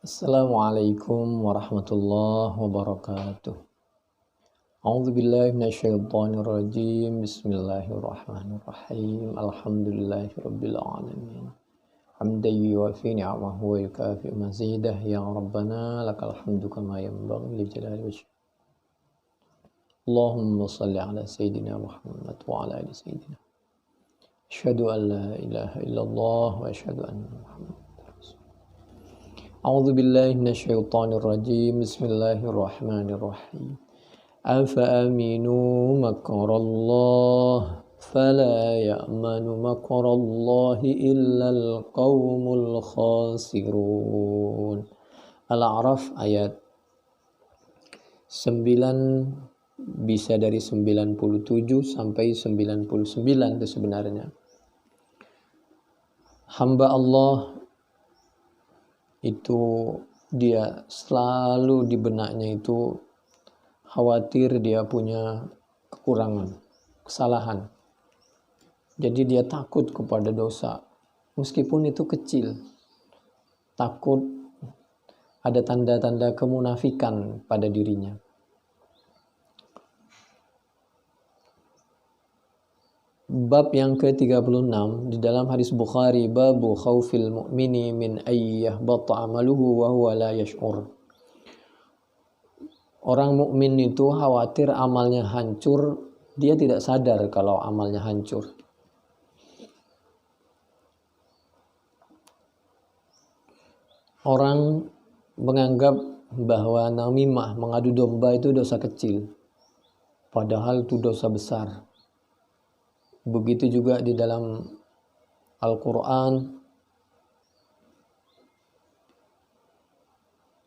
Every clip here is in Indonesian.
Assalamualaikum warahmatullahi wabarakatuh. A'udzu billahi minasyaitonir rajim. Bismillahirrahmanirrahim. Alhamdulillahirabbil alamin. Hamdan yuwafi ni'amahu wa yukafi mazidah ya rabbana lakal hamdu kama yanbaghi li jalali wajhik. Allahumma shalli ala sayidina Muhammad wa ala ali sayidina. Asyhadu an la ilaha illallah wa asyhadu anna Muhammad. A'udzu billahi minasyaitonir rajim. Bismillahirrahmanirrahim. Afa aminu makrallah fala ya'manu makrallahi illal qaumul khasirun. Al-A'raf ayat 9, bisa dari 97 sampai 99 itu sebenarnya. Hamba Allah itu dia selalu di benaknya itu khawatir dia punya kekurangan, kesalahan. Jadi dia takut kepada dosa, meskipun itu kecil. Takut ada tanda-tanda kemunafikan pada dirinya. Bab yang ke-36 di dalam hadis Bukhari, babu khaufil mu'mini min ayyahbata amaluhu wa huwa la yash'ur. Orang mukmin itu khawatir amalnya hancur, dia tidak sadar kalau amalnya hancur. Orang menganggap bahwa namimah, mengadu domba itu dosa kecil, padahal itu dosa besar. Begitu juga di dalam Al-Quran,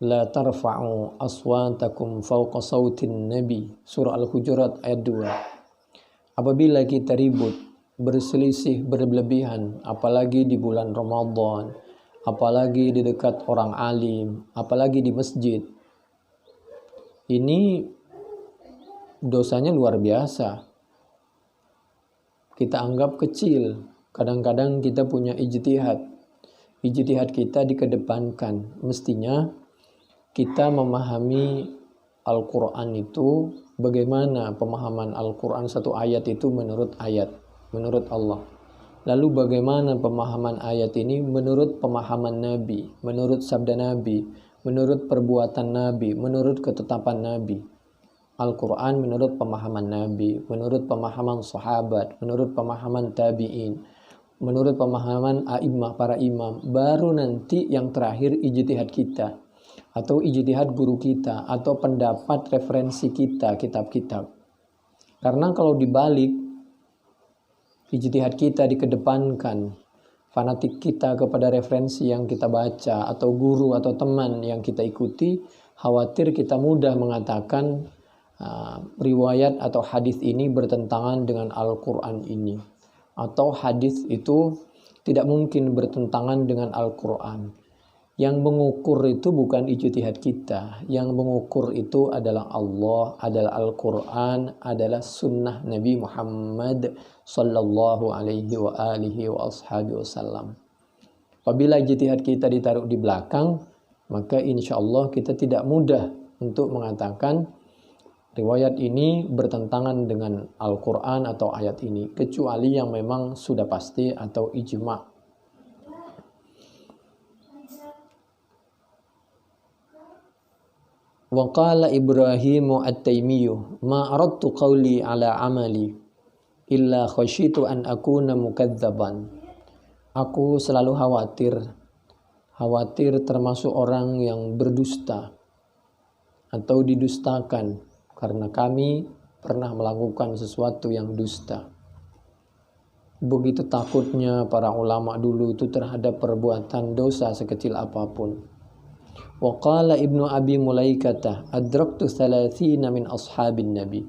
la tarfa'u aswatakum fawqa sautin nabi, surah Al-Hujurat ayat 2. Apabila kita ribut, berselisih berlebihan, apalagi di bulan Ramadan, apalagi di dekat orang alim, apalagi di masjid, ini dosanya luar biasa. Kita anggap kecil. Kadang-kadang kita punya ijtihad. Ijtihad kita dikedepankan. Mestinya kita memahami Al-Quran itu, bagaimana pemahaman Al-Quran satu ayat itu menurut ayat, menurut Allah. Lalu bagaimana pemahaman ayat ini menurut pemahaman Nabi, menurut sabda Nabi, menurut perbuatan Nabi, menurut ketetapan Nabi. Al-Quran menurut pemahaman Nabi, menurut pemahaman sahabat, menurut pemahaman tabi'in, menurut pemahaman a'immah, para imam. Baru nanti yang terakhir ijtihad kita, atau ijtihad guru kita, atau pendapat referensi kita, kitab-kitab. Karena kalau dibalik, ijtihad kita dikedepankan, fanatik kita kepada referensi yang kita baca, atau guru atau teman yang kita ikuti, khawatir kita mudah mengatakan riwayat atau hadis ini bertentangan dengan Al-Quran ini, atau hadis itu tidak mungkin bertentangan dengan Al-Quran. Yang mengukur itu bukan ijtihad kita, yang mengukur itu adalah Allah, adalah Al-Quran, adalah sunnah Nabi Muhammad sallallahu alaihi wa alihi wa ashabihi wasallam. Apabila ijtihad kita ditaruh di belakang, maka insya Allah kita tidak mudah untuk mengatakan riwayat ini bertentangan dengan Al-Quran atau ayat ini, kecuali yang memang sudah pasti atau ijma'. Wa qala Ibrahimu at-Taimiyyu ma aradtu qawli ala amali illa khasyitu an akuna mukadzaban. Aku selalu khawatir termasuk orang yang berdusta atau didustakan, karena kami pernah melakukan sesuatu yang dusta. Begitu takutnya para ulama dulu itu terhadap perbuatan dosa sekecil apapun. Wa qala Ibnu Abi Mulaikah adraktu 30 min ashabin Nabi.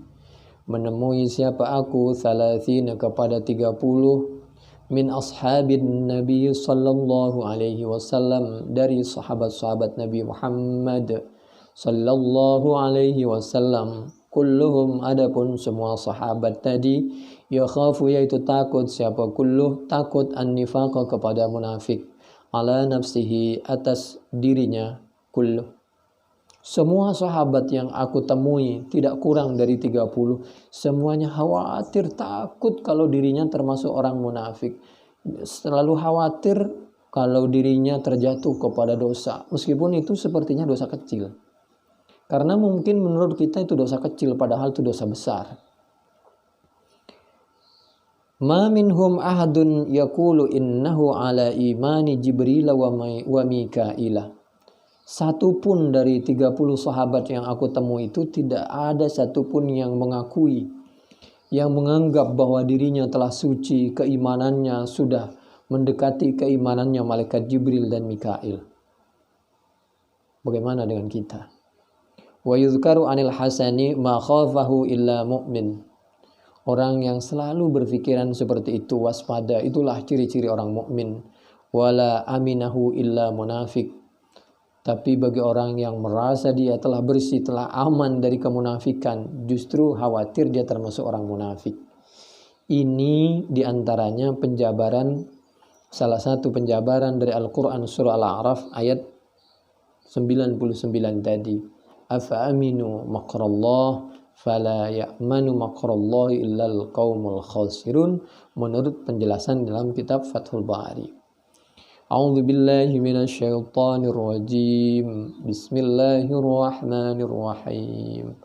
Menemui siapa aku 30 kepada 30 min ashabin Nabi sallallahu alaihi wasallam, dari sahabat-sahabat Nabi Muhammad sallallahu alaihi wasallam. Kulluhum, adapun semua sahabat tadi, yakhafu, yaitu takut, siapa kulluh, takut an-nifaqa, kepada munafik, ala nafsihi, atas dirinya, kulluh. Semua sahabat yang aku temui tidak kurang dari 30, semuanya khawatir, takut kalau dirinya termasuk orang munafik. Selalu khawatir kalau dirinya terjatuh kepada dosa, meskipun itu sepertinya dosa kecil. Karena mungkin menurut kita itu dosa kecil, padahal itu dosa besar. Ma minhum ahadun yaqulu innahu ala imani Jibril wa Mikaila. Satupun dari 30 sahabat yang aku temui itu tidak ada satupun yang mengakui, yang menganggap bahwa dirinya telah suci, keimanannya sudah mendekati keimanannya malaikat Jibril dan Mikail. Bagaimana dengan kita? Wa yuzkaru anil hasani ma khafahu illa mu'min. Orang yang selalu berpikiran seperti itu, waspada, itulah ciri-ciri orang mukmin. Wala aminahu illa munafik. Tapi bagi orang yang merasa dia telah bersih, telah aman dari kemunafikan, justru khawatir dia termasuk orang munafik. Ini diantaranya penjabaran, salah satu penjabaran dari Al-Quran surah Al-A'raf ayat 99 tadi. Afa aminu makrallah fala ya'manu makrallahi illal qaumul khasirun, menurut penjelasan dalam kitab Fathul Bari. A'udzu billahi minasy syaithanir rajim. Bismillahirrahmanirrahim.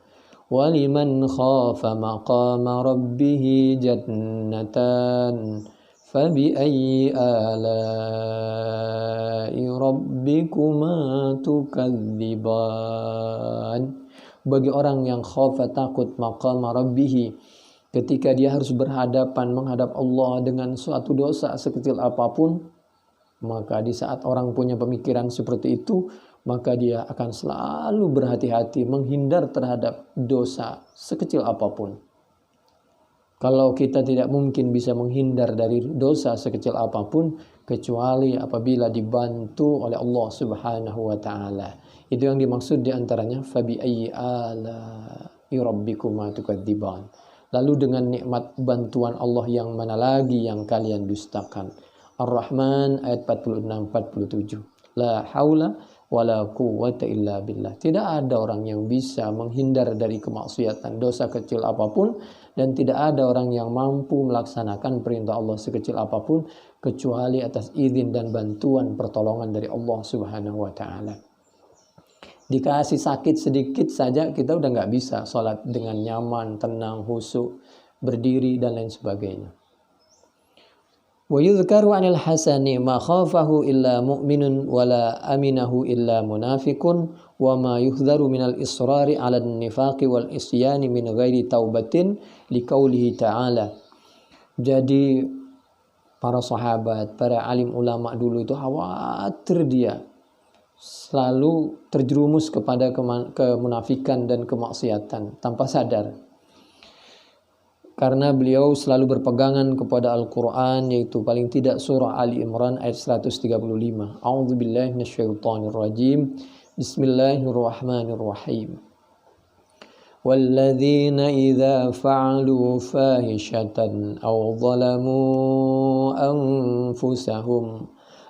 Waliman khafa maqama rabbih jannatan. Fabi ayyi ala'i rabbikuma tukadziban. Bagi orang yang khafa, takut, maqama rabbih, ketika dia harus berhadapan menghadap Allah dengan suatu dosa sekecil apapun, maka di saat orang punya pemikiran seperti itu, maka dia akan selalu berhati-hati menghindar terhadap dosa sekecil apapun. Kalau kita tidak mungkin bisa menghindar dari dosa sekecil apapun, kecuali apabila dibantu oleh Allah Subhanahu wa ta'ala. Itu yang dimaksud diantaranya fabi ayyi ala'i rabbikuma tukadziban. Lalu dengan nikmat bantuan Allah yang mana lagi yang kalian dustakan? Ar-Rahman ayat 46-47. La haula wala quwwata illa billah. Tidak ada orang yang bisa menghindar dari kemaksiatan, dosa kecil apapun, dan tidak ada orang yang mampu melaksanakan perintah Allah sekecil apapun kecuali atas izin dan bantuan pertolongan dari Allah Subhanahu wa ta'ala. Dikasih sakit sedikit saja kita udah nggak bisa sholat dengan nyaman, tenang, khusyuk, berdiri dan lain sebagainya. Wa yuzkaru 'anil hasani ma khafahu illa mu'minun wa la aminahu illa munafiqun wa ma yuhdharu minal israri 'alan nifaqi wal isyani min ghairi taubatin liqaulihi ta'ala. Jadi para sahabat, para alim ulama dulu itu khawatir dia selalu terjerumus kepada kemunafikan dan kemaksiatan tanpa sadar. Karena beliau selalu berpegangan kepada Al-Quran, yaitu paling tidak surah Ali Imran ayat 135. A'udzu billahi minasyaitonir rajim. Bismillahirrahmanirrahim. Walladzina idza fa'alu fahishatan aw zalamu anfusahum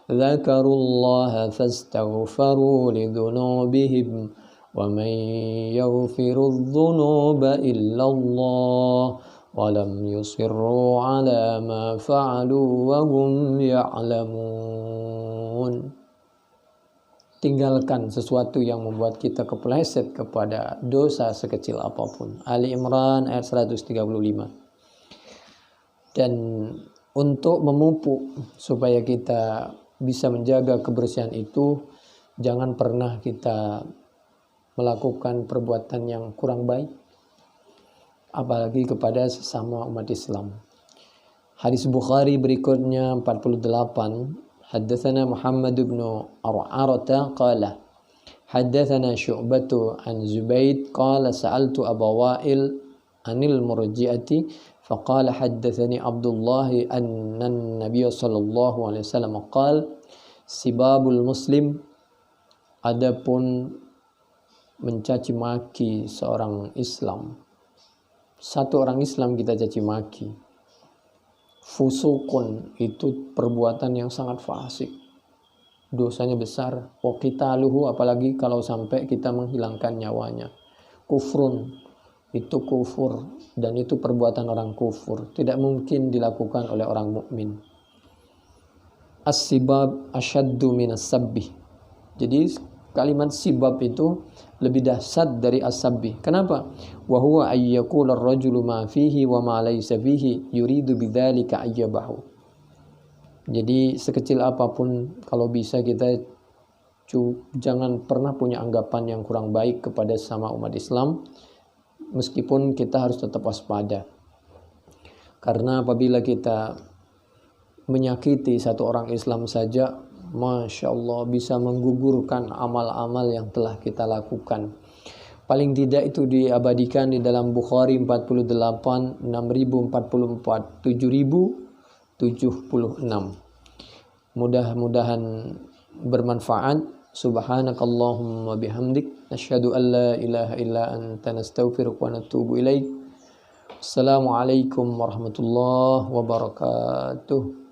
dzakarullaha fastaghfaru lidzunubihim wa man yaghfirudz dzunuba illallah walam yusirru ala ma fa'alu wa hum ya'lamun. Tinggalkan sesuatu yang membuat kita kepleset kepada dosa sekecil apapun. Ali Imran ayat 135. Dan untuk memupuk supaya kita bisa menjaga kebersihan itu, jangan pernah kita melakukan perbuatan yang kurang baik, apalagi kepada sesama umat Islam. Hadis Bukhari berikutnya 48. Haddatsana Muhammad bin Ar'arata qala haddatsana Syu'batu an Zubayd qala sa'altu Abu Wa'il anil murji'ati faqala haddatsani Abdullah anna an-nabiy sallallahu alaihi wasallam qala sibabul muslim, adapun mencaci maki seorang Islam, satu orang Islam kita caci maki, fusukun, itu perbuatan yang sangat fasik. dosanya besar. Wa qitaluhu, apalagi kalau sampai kita menghilangkan nyawanya. Kufrun, itu kufur, dan itu perbuatan orang kufur, tidak mungkin dilakukan oleh orang mukmin. As-sibab asyaddu minas sabbih. Jadi kalimat sibab itu lebih dahsyat dari as-sabbih. Kenapa? Wa huwa ayyaqula ar-rajulu ma fihi wa ma laysa fihi yuridu bidzalika ayyabahu. Jadi sekecil apapun, kalau bisa kita jangan pernah punya anggapan yang kurang baik kepada sama umat Islam, meskipun kita harus tetap waspada. Karena apabila kita menyakiti satu orang Islam saja, Masya Allah, bisa menggugurkan amal-amal yang telah kita lakukan. Paling tidak itu diabadikan di dalam Bukhari 48, 6044, 7076. Mudah-mudahan bermanfaat. Subhanakallahumma bihamdik, nasyhadu an la ilaha illa anta, nastaghfiruka wa natubu ilaik. Assalamualaikum warahmatullahi wabarakatuh.